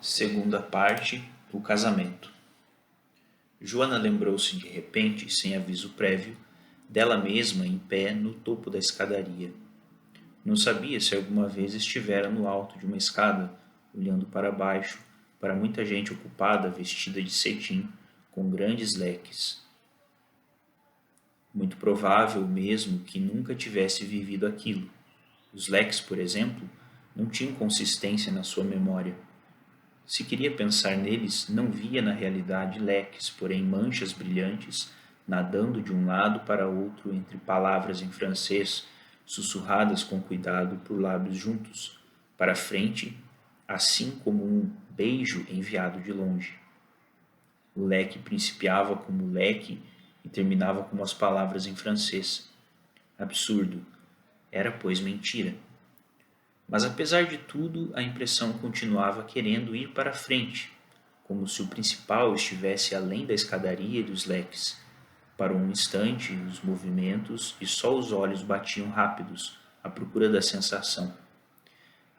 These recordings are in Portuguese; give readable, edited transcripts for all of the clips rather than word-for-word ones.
Segunda parte, o casamento. Joana lembrou-se de repente, sem aviso prévio, dela mesma em pé no topo da escadaria. Não sabia se alguma vez estivera no alto de uma escada, olhando para baixo, para muita gente ocupada vestida de cetim, com grandes leques. Muito provável mesmo que nunca tivesse vivido aquilo. Os leques, por exemplo, não tinham consistência na sua memória. Se queria pensar neles, não via na realidade leques, porém manchas brilhantes, nadando de um lado para outro entre palavras em francês, sussurradas com cuidado por lábios juntos, para frente, assim como um beijo enviado de longe. O leque principiava como leque e terminava como as palavras em francês. Absurdo. Era, pois, mentira. Mas apesar de tudo, a impressão continuava querendo ir para frente, como se o principal estivesse além da escadaria e dos leques. Parou um instante os movimentos e só os olhos batiam rápidos, à procura da sensação.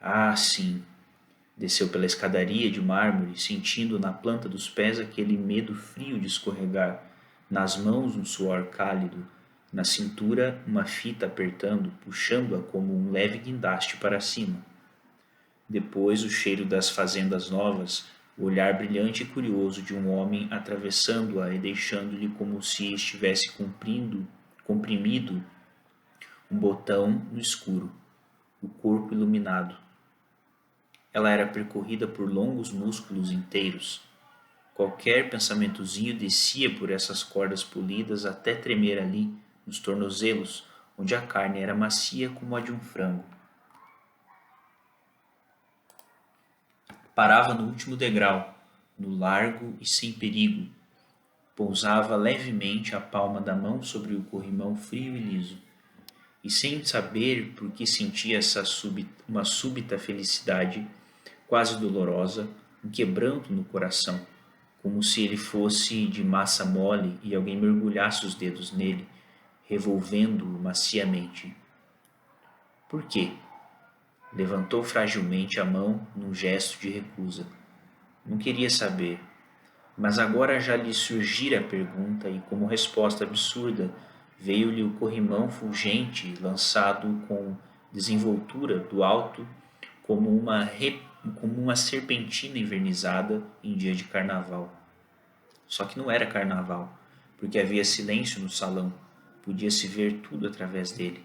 Ah, sim! Desceu pela escadaria de mármore, sentindo na planta dos pés aquele medo frio de escorregar, nas mãos um suor cálido, na cintura uma fita apertando, puxando-a como um leve guindaste para cima. Depois o cheiro das fazendas novas, o olhar brilhante e curioso de um homem atravessando-a e deixando-lhe como se estivesse comprimido um botão no escuro, o corpo iluminado. Ela era percorrida por longos músculos inteiros. Qualquer pensamentozinho descia por essas cordas polidas até tremer ali, nos tornozelos, onde a carne era macia como a de um frango. Parava no último degrau, no largo e sem perigo. Pousava levemente a palma da mão sobre o corrimão frio e liso. E sem saber por que sentia uma súbita felicidade, quase dolorosa, um quebranto no coração, como se ele fosse de massa mole e alguém mergulhasse os dedos nele, revolvendo-o maciamente. Por quê? Levantou fragilmente a mão num gesto de recusa. Não queria saber, mas agora já lhe surgira a pergunta e, como resposta absurda, veio-lhe o corrimão fulgente lançado com desenvoltura do alto como uma serpentina envernizada em dia de carnaval. Só que não era carnaval, porque havia silêncio no salão, podia-se ver tudo através dele.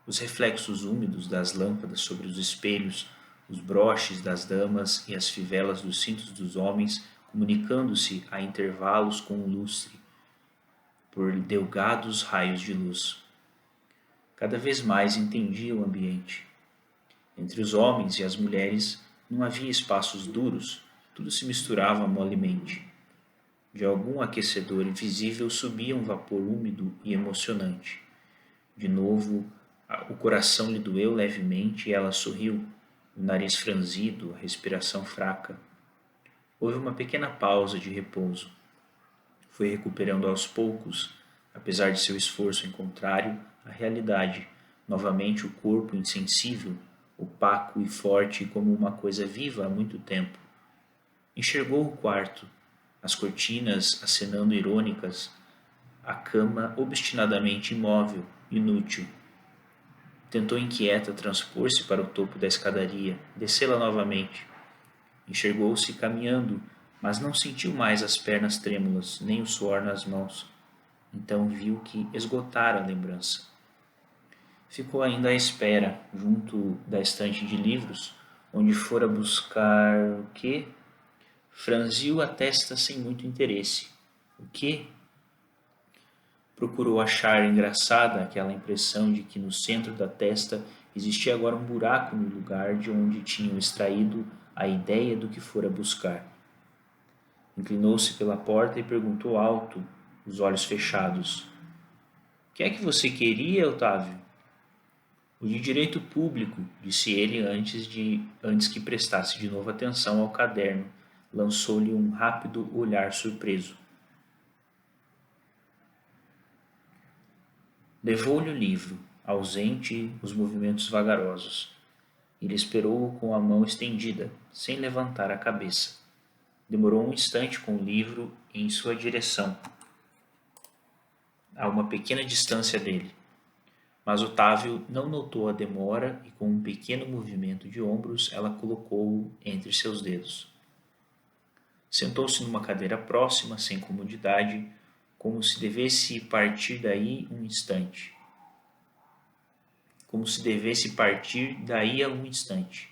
Os reflexos úmidos das lâmpadas sobre os espelhos, os broches das damas e as fivelas dos cintos dos homens comunicando-se a intervalos com o lustre, por delgados raios de luz. Cada vez mais entendia o ambiente. Entre os homens e as mulheres não havia espaços duros, tudo se misturava molemente. De algum aquecedor invisível subia um vapor úmido e emocionante. De novo, o coração lhe doeu levemente e ela sorriu, o nariz franzido, a respiração fraca. Houve uma pequena pausa de repouso. Foi recuperando aos poucos, apesar de seu esforço em contrário, a realidade, novamente o corpo insensível, opaco e forte como uma coisa viva há muito tempo. Enxergou o quarto, as cortinas acenando irônicas, a cama obstinadamente imóvel, inútil. Tentou inquieta transpor-se para o topo da escadaria, descê-la novamente. Enxergou-se caminhando, mas não sentiu mais as pernas trêmulas, nem o suor nas mãos. Então viu que esgotara a lembrança. Ficou ainda à espera, junto da estante de livros, onde fora buscar o quê? Franziu a testa sem muito interesse. O quê? Procurou achar engraçada aquela impressão de que no centro da testa existia agora um buraco no lugar de onde tinham extraído a ideia do que fora buscar. Inclinou-se pela porta e perguntou alto, os olhos fechados. — Que é que você queria, Otávio? — O de direito público, disse ele antes que prestasse de novo atenção ao caderno. Lançou-lhe um rápido olhar surpreso. Levou-lhe o livro, ausente, os movimentos vagarosos. Ele esperou-o com a mão estendida, sem levantar a cabeça. Demorou um instante com o livro em sua direção, a uma pequena distância dele. Mas Otávio não notou a demora e, com um pequeno movimento de ombros, ela colocou-o entre seus dedos. Sentou-se numa cadeira próxima, sem comodidade, como se devesse partir daí um instante. Como se devesse partir daí a um instante.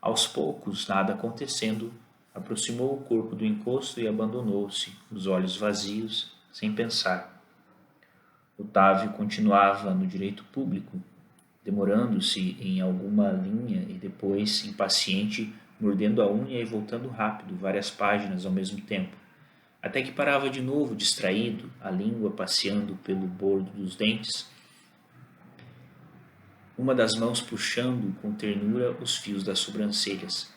Aos poucos, nada acontecendo, aproximou o corpo do encosto e abandonou-se, os olhos vazios, sem pensar. Otávio continuava no direito público, demorando-se em alguma linha e depois, impaciente, mordendo a unha e voltando rápido várias páginas ao mesmo tempo, até que parava de novo distraído, a língua passeando pelo bordo dos dentes, uma das mãos puxando com ternura os fios das sobrancelhas.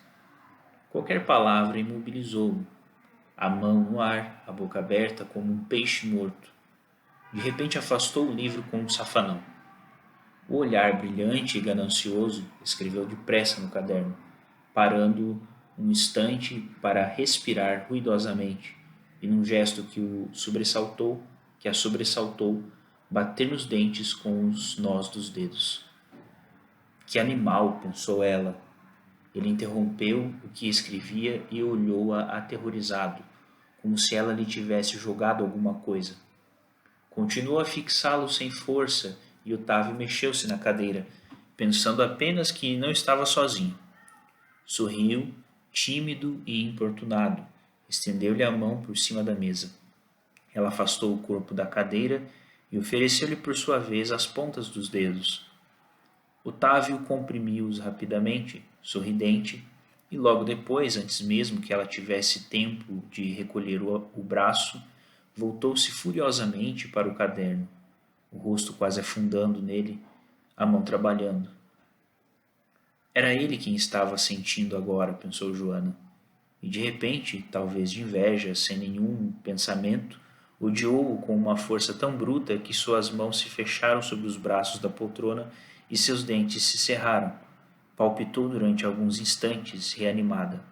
Qualquer palavra imobilizou-o, a mão no ar, a boca aberta como um peixe morto. De repente afastou o livro com um safanão. O olhar brilhante e ganancioso escreveu depressa no caderno, parando um instante para respirar ruidosamente, e num gesto que a sobressaltou, bater nos dentes com os nós dos dedos. Que animal, pensou ela. Ele interrompeu o que escrevia e olhou-a aterrorizado, como se ela lhe tivesse jogado alguma coisa. Continuou a fixá-lo sem força e Otávio mexeu-se na cadeira, pensando apenas que não estava sozinho. Sorriu, tímido e importunado. Estendeu-lhe a mão por cima da mesa. Ela afastou o corpo da cadeira e ofereceu-lhe por sua vez as pontas dos dedos. Otávio comprimiu-os rapidamente, sorridente, e logo depois, antes mesmo que ela tivesse tempo de recolher o braço, voltou-se furiosamente para o caderno, o rosto quase afundando nele, a mão trabalhando. Era ele quem estava sentindo agora, pensou Joana, e de repente, talvez de inveja, sem nenhum pensamento, odiou-o com uma força tão bruta que suas mãos se fecharam sobre os braços da poltrona e seus dentes se cerraram. Palpitou durante alguns instantes, reanimada.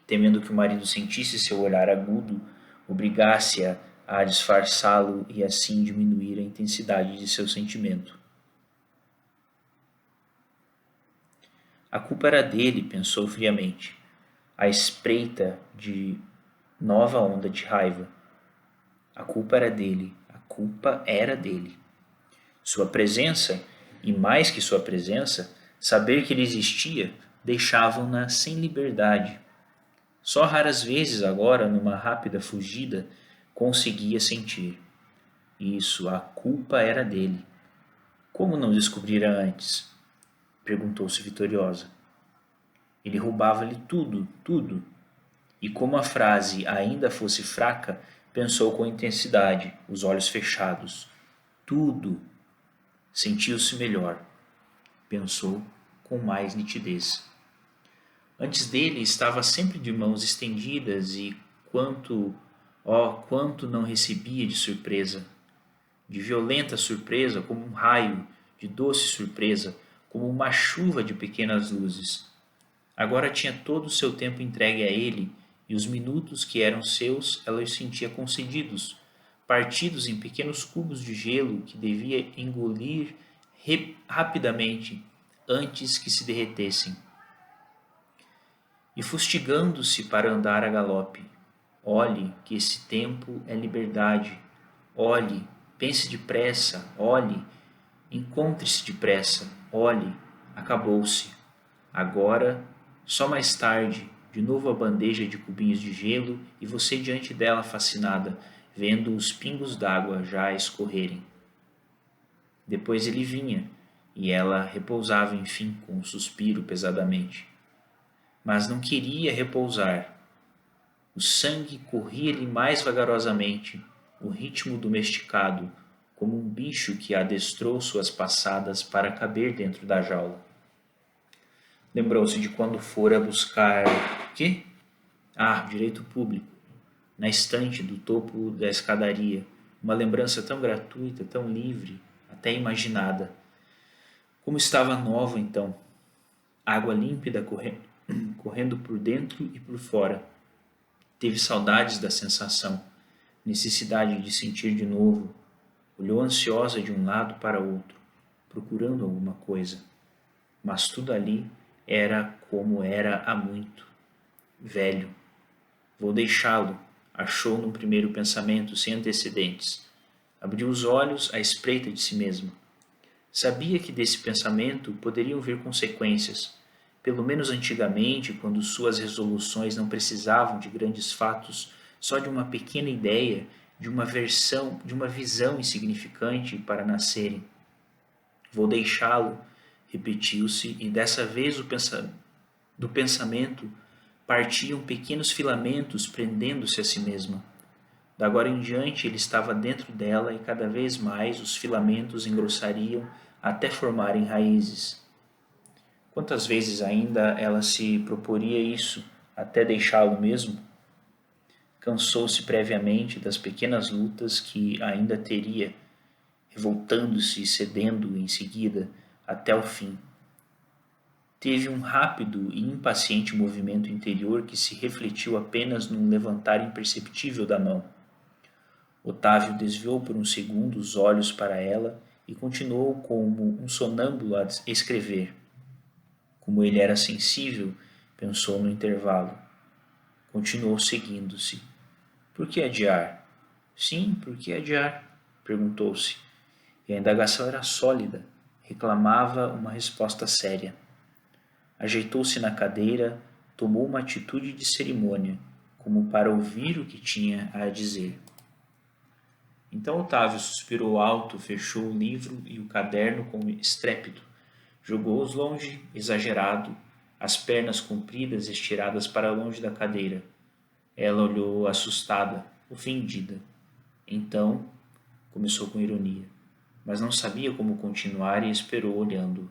Temendo que o marido sentisse seu olhar agudo, obrigasse-a a disfarçá-lo e assim diminuir a intensidade de seu sentimento. A culpa era dele, pensou friamente, à espreita de nova onda de raiva. A culpa era dele, a culpa era dele. Sua presença, e mais que sua presença, saber que ele existia, deixavam-na sem liberdade. Só raras vezes agora, numa rápida fugida, conseguia sentir. Isso, a culpa era dele. Como não descobrira antes? Perguntou-se vitoriosa. Ele roubava-lhe tudo, tudo. E como a frase ainda fosse fraca, pensou com intensidade, os olhos fechados. Tudo. Sentiu-se melhor. Pensou com mais nitidez. Antes dele estava sempre de mãos estendidas e quanto não recebia de surpresa. De violenta surpresa, como um raio, de doce surpresa, como uma chuva de pequenas luzes. Agora tinha todo o seu tempo entregue a ele, e os minutos que eram seus ela os sentia concedidos, partidos em pequenos cubos de gelo que devia engolir rapidamente antes que se derretessem. E fustigando-se para andar a galope. Olhe que esse tempo é liberdade. Olhe, pense depressa, olhe, encontre-se depressa, olhe, acabou-se. Agora, só mais tarde, de novo a bandeja de cubinhos de gelo e você diante dela fascinada, vendo os pingos d'água já a escorrerem. Depois ele vinha, e ela repousava enfim com um suspiro pesadamente. Mas não queria repousar. O sangue corria-lhe mais vagarosamente, o ritmo domesticado, como um bicho que adestrou suas passadas para caber dentro da jaula. Lembrou-se de quando fora buscar... Quê? Direito público. Na estante do topo da escadaria. Uma lembrança tão gratuita, tão livre, até imaginada. Como estava nova então. água límpida correndo por dentro e por fora. Teve saudades da sensação, necessidade de sentir de novo. Olhou ansiosa de um lado para outro, procurando alguma coisa. Mas tudo ali era como era há muito. Velho. Vou deixá-lo, achou num primeiro pensamento sem antecedentes. Abriu os olhos à espreita de si mesma. Sabia que desse pensamento poderiam vir consequências, pelo menos antigamente, quando suas resoluções não precisavam de grandes fatos, só de uma pequena ideia, de uma visão insignificante para nascerem. Vou deixá-lo, repetiu-se, e dessa vez do pensamento partiam pequenos filamentos prendendo-se a si mesma. Da agora em diante ele estava dentro dela e cada vez mais os filamentos engrossariam até formarem raízes. Quantas vezes ainda ela se proporia isso, até deixá-lo mesmo? Cansou-se previamente das pequenas lutas que ainda teria, revoltando-se e cedendo em seguida, até o fim. Teve um rápido e impaciente movimento interior que se refletiu apenas num levantar imperceptível da mão. Otávio desviou por um segundo os olhos para ela e continuou como um sonâmbulo a escrever. Como ele era sensível, pensou no intervalo. Continuou seguindo-se. Por que adiar? Sim, por que adiar? Perguntou-se. E a indagação era sólida, reclamava uma resposta séria. Ajeitou-se na cadeira, tomou uma atitude de cerimônia, como para ouvir o que tinha a dizer. Então Otávio suspirou alto, fechou o livro e o caderno com estrépito, jogou-os longe, exagerado, as pernas compridas estiradas para longe da cadeira. Ela olhou assustada, ofendida. Então, começou com ironia, mas não sabia como continuar e esperou olhando-o.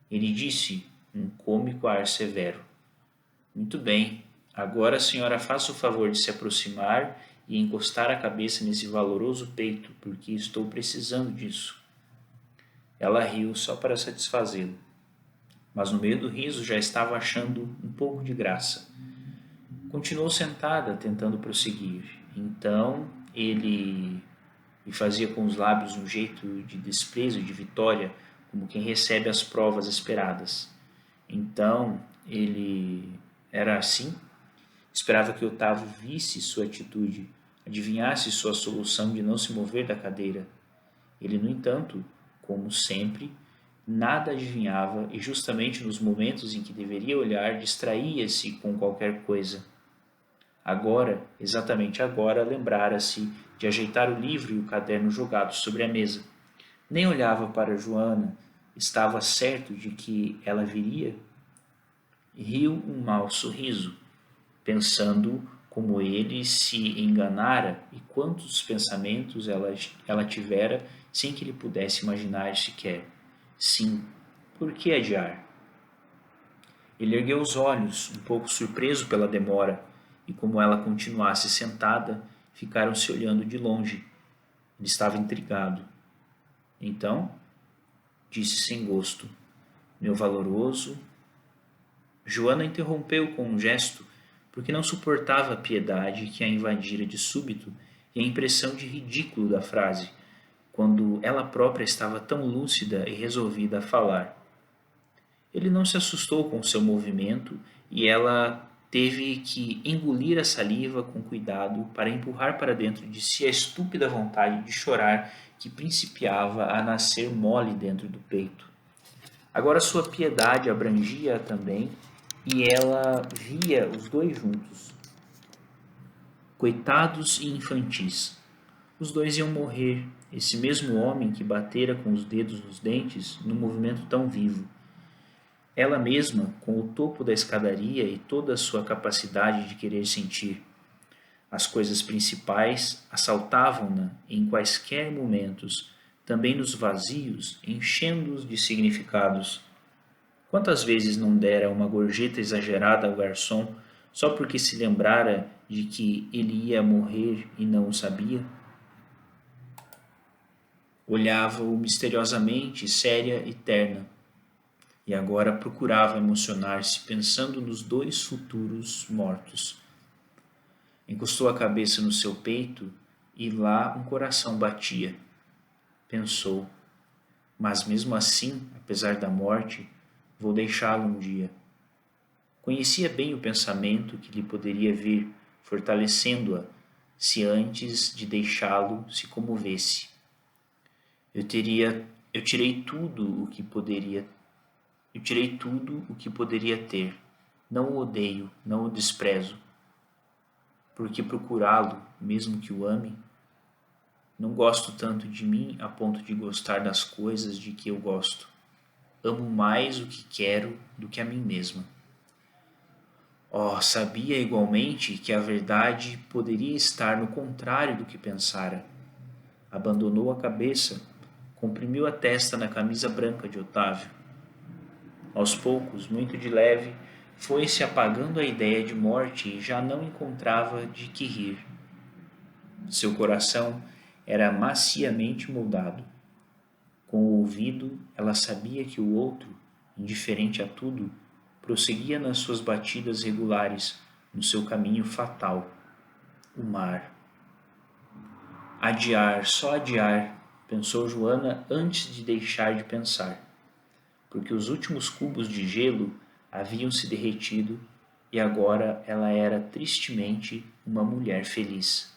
Ele disse, um cômico ar severo: Muito bem, agora a senhora faça o favor de se aproximar e encostar a cabeça nesse valoroso peito, porque estou precisando disso. Ela riu só para satisfazê-lo, mas no meio do riso já estava achando um pouco de graça. Continuou sentada, tentando prosseguir. Então ele lhe fazia com os lábios um jeito de desprezo e de vitória, como quem recebe as provas esperadas. Então ele era assim? Esperava que Otávio visse sua atitude, adivinhasse sua solução de não se mover da cadeira. Ele, no entanto, como sempre, nada adivinhava e justamente nos momentos em que deveria olhar, distraía-se com qualquer coisa. Agora, exatamente agora, lembrara-se de ajeitar o livro e o caderno jogados sobre a mesa. Nem olhava para Joana, estava certo de que ela viria. Riu um mau sorriso, pensando como ele se enganara e quantos pensamentos ela tivera sem que ele pudesse imaginar sequer. Sim, por que adiar? Ele ergueu os olhos, um pouco surpreso pela demora, e como ela continuasse sentada, ficaram se olhando de longe. Ele estava intrigado. Então, disse sem gosto, meu valoroso. Joana interrompeu com um gesto, porque não suportava a piedade que a invadira de súbito e a impressão de ridículo da frase, quando ela própria estava tão lúcida e resolvida a falar. Ele não se assustou com seu movimento e ela teve que engolir a saliva com cuidado para empurrar para dentro de si a estúpida vontade de chorar que principiava a nascer mole dentro do peito. Agora sua piedade abrangia-a também e ela via os dois juntos, coitados e infantis. Os dois iam morrer, esse mesmo homem que batera com os dedos nos dentes num movimento tão vivo. Ela mesma, com o topo da escadaria e toda a sua capacidade de querer sentir. As coisas principais assaltavam-na em quaisquer momentos, também nos vazios, enchendo-os de significados. Quantas vezes não dera uma gorjeta exagerada ao garçom só porque se lembrara de que ele ia morrer e não o sabia? Olhava-o misteriosamente, séria e terna. e agora procurava emocionar-se pensando nos dois futuros mortos. Encostou a cabeça no seu peito e lá um coração batia. Pensou, mas mesmo assim, apesar da morte, vou deixá-lo um dia. Conhecia bem o pensamento que lhe poderia vir, fortalecendo-a, se antes de deixá-lo se comovesse. Eu tirei tudo o que poderia, eu tirei tudo o que poderia ter. Não o odeio, não o desprezo. Porque procurá-lo, mesmo que o ame, não gosto tanto de mim a ponto de gostar das coisas de que eu gosto. Amo mais o que quero do que a mim mesma. Oh, sabia igualmente que a verdade poderia estar no contrário do que pensara. Abandonou a cabeça, comprimiu a testa na camisa branca de Otávio. Aos poucos, muito de leve, foi-se apagando a ideia de morte e já não encontrava de que rir. Seu coração era maciamente moldado. Com o ouvido, ela sabia que o outro, indiferente a tudo, prosseguia nas suas batidas regulares, no seu caminho fatal, o mar. Adiar, só adiar, pensou Joana antes de deixar de pensar, porque os últimos cubos de gelo haviam se derretido e agora ela era tristemente uma mulher feliz.